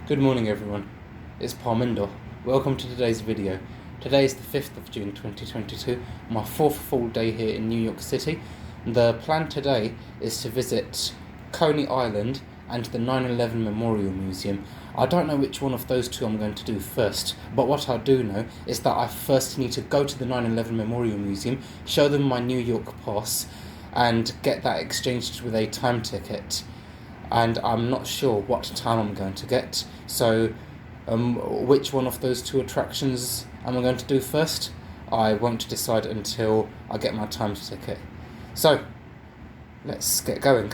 Good morning everyone, it's Parminder. Welcome to today's video. Today is the 5th of June 2022, my fourth full day here in New York City. The plan today is to visit Coney Island and the 9/11 Memorial Museum. I don't know which one of those two I'm going to do first, but what I do know is that I first need to go to the 9/11 Memorial Museum, show them my New York pass, and get that exchanged with a time ticket. And I'm not sure what time I'm going to get, so which one of those two attractions am I going to do first? I won't decide until I get my time ticket. So, let's get going.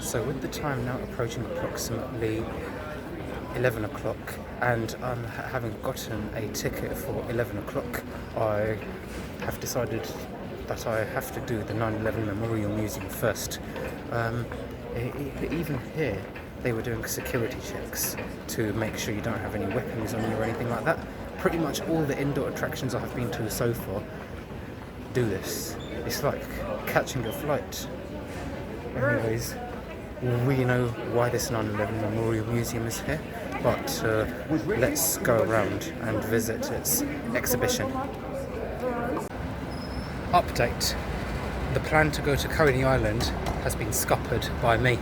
So with the time now approaching approximately 11 o'clock, and having gotten a ticket for 11 o'clock, I have decided that I have to do the 9/11 Memorial Museum first. Even here, they were doing security checks to make sure you don't have any weapons on you or anything like that. Pretty much all the indoor attractions I have been to so far do this. It's like catching a flight. Anyways, we know why this 9/11 Memorial Museum is here, but let's go around and visit its exhibition. Update. The plan to go to Coney Island has been scuppered by me.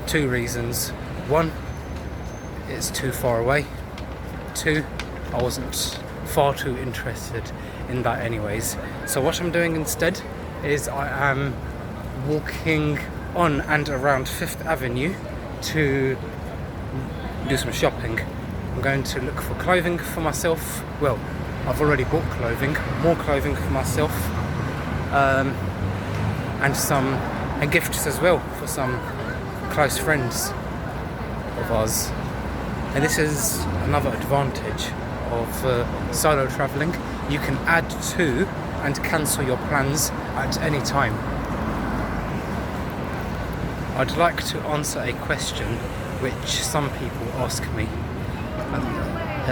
Two reasons. One, it's too far away. Two, I wasn't far too interested in that anyways. So what I'm doing instead is I am walking on and around 5th Avenue to do some shopping. I'm going to look for clothing for myself. Well, I've already bought clothing, more clothing for myself. And gifts as well for some close friends of ours. And this is another advantage of solo travelling. You can add to and cancel your plans at any time. I'd like to answer a question which some people ask me.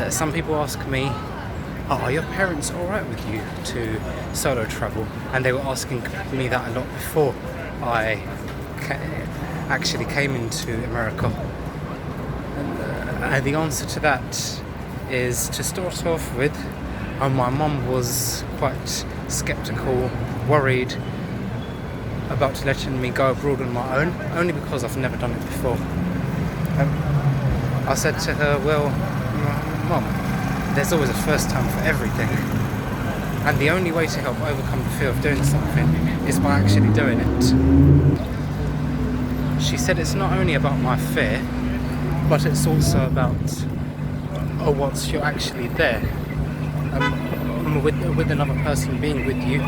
Some people ask me, are your parents alright with you to solo travel? And they were asking me that a lot before I actually came into America. And the answer to that is, to start off with, my mum was quite skeptical, worried about letting me go abroad on my own, only because I've never done it before. I said to her, well, Mum, there's always a first time for everything, and the only way to help overcome the fear of doing something is by actually doing it. She said it's not only about my fear, but it's also about once you're actually there, with another person being with you,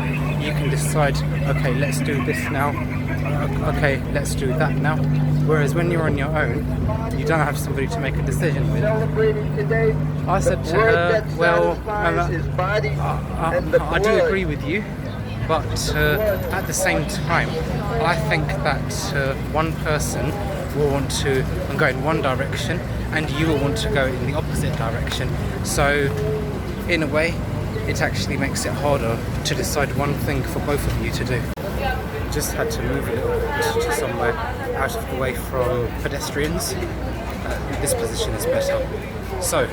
you can decide, okay, let's do this now, okay, let's do that now. Whereas when you're on your own, you don't have somebody to make a decision with. I said to her, well, I do agree with you, but at the same time, I think that one person will want to go in one direction and you will want to go in the opposite direction. So, in a way, it actually makes it harder to decide one thing for both of you to do. Just had to move a little bit to somewhere out of the way from pedestrians. This position is better. So,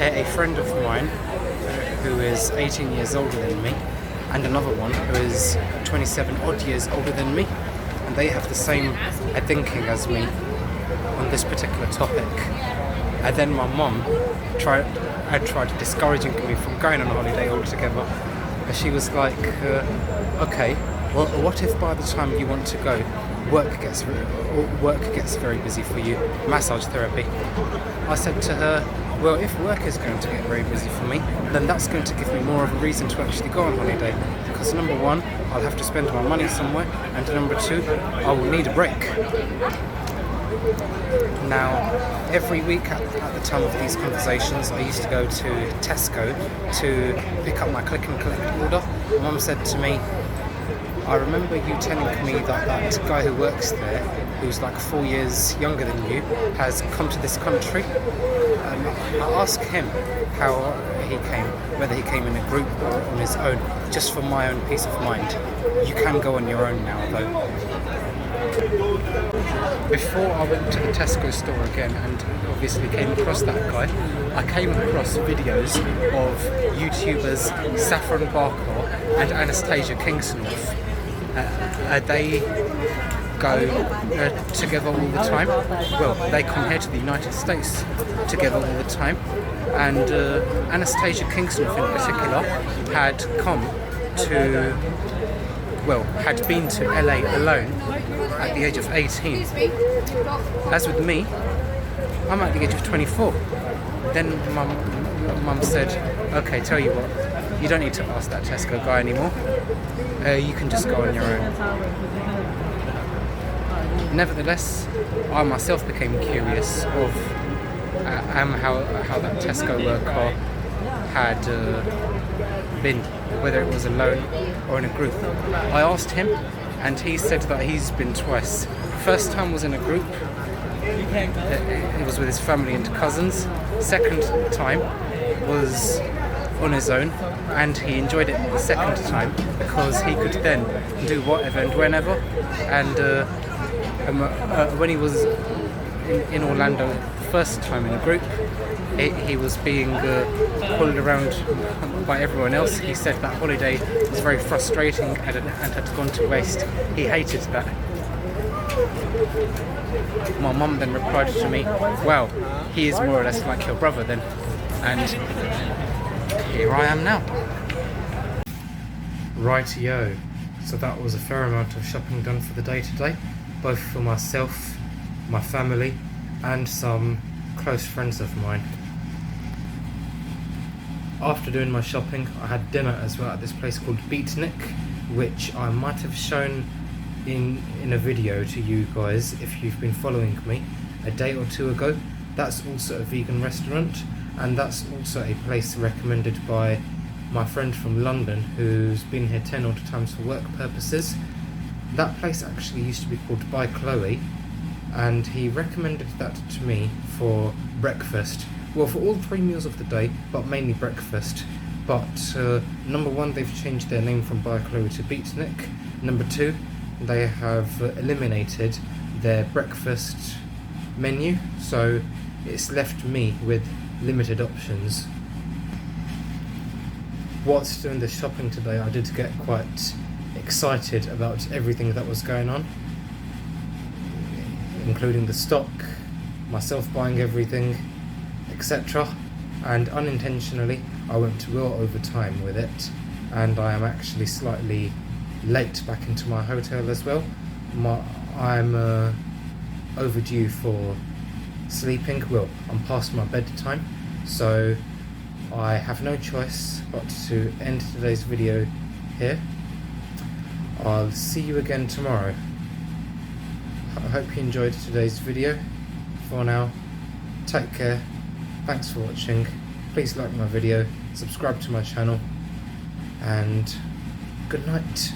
a friend of mine who is 18 years older than me, and another one who is 27 odd years older than me, and they have the same thinking as me on this particular topic. And then my mum tried discouraging me from going on a holiday altogether. She was like, okay, well, what if by the time you want to go, work gets very busy for you, massage therapy? I said to her, well, if work is going to get very busy for me, then that's going to give me more of a reason to actually go on holiday. Because number one, I'll have to spend my money somewhere, and number two, I will need a break. Now, every week at the time of these conversations, I used to go to Tesco to pick up my click and collect order. My mum said to me, I remember you telling me that that guy who works there, who's like 4 years younger than you, has come to this country. I asked him how he came, whether he came in a group or on his own, just for my own peace of mind. You can go on your own now, though. Before I went to the Tesco store again and obviously came across that guy, I came across videos of YouTubers Saffron Barker and Anastasia Kingsnorth. They go together all the time. Well, they come here to the United States together all the time. And Anastasia Kingsnorth in particular had been to LA alone at the age of 18. As with me, I'm at the age of 24. Then mum said, okay, tell you what, you don't need to ask that Tesco guy anymore. You can just go on your own. Nevertheless, I myself became curious of how that Tesco worker had been, whether it was alone or in a group. I asked him, and he said that he's been twice. First time was in a group. It was with his family and cousins. Second time was on his own, and he enjoyed it the second time because he could then do whatever and whenever. And when he was in Orlando the first time in a group, he was being pulled around by everyone else. He said that holiday was very frustrating and had gone to waste. He hated that. My mum then replied to me, well, he is more or less like your brother then. And here I am now. Rightio. So that was a fair amount of shopping done for the day today, both for myself, my family, and some close friends of mine. After doing my shopping, I had dinner as well at this place called Beatnik, which I might have shown in a video to you guys if you've been following me a day or two ago. That's also a vegan restaurant, and that's also a place recommended by my friend from London who's been here 10 odd times for work purposes. That place actually used to be called By Chloe, and he recommended that to me for breakfast. Well, for all 3 meals of the day, but mainly breakfast. But number one, they've changed their name from By Chloe to Beatnik. Number two, they have eliminated their breakfast menu, so it's left me with limited options. Whilst doing the shopping today, I did get quite excited about everything that was going on, including the stock, myself buying everything, etc. And unintentionally I went well over time with it, and I am actually slightly late back into my hotel as well. I'm overdue for sleeping. Well, I'm past my bedtime, so I have no choice but to end today's video here. I'll see you again tomorrow. I hope you enjoyed today's video. For now, take care, thanks for watching, please like my video, subscribe to my channel, and good night.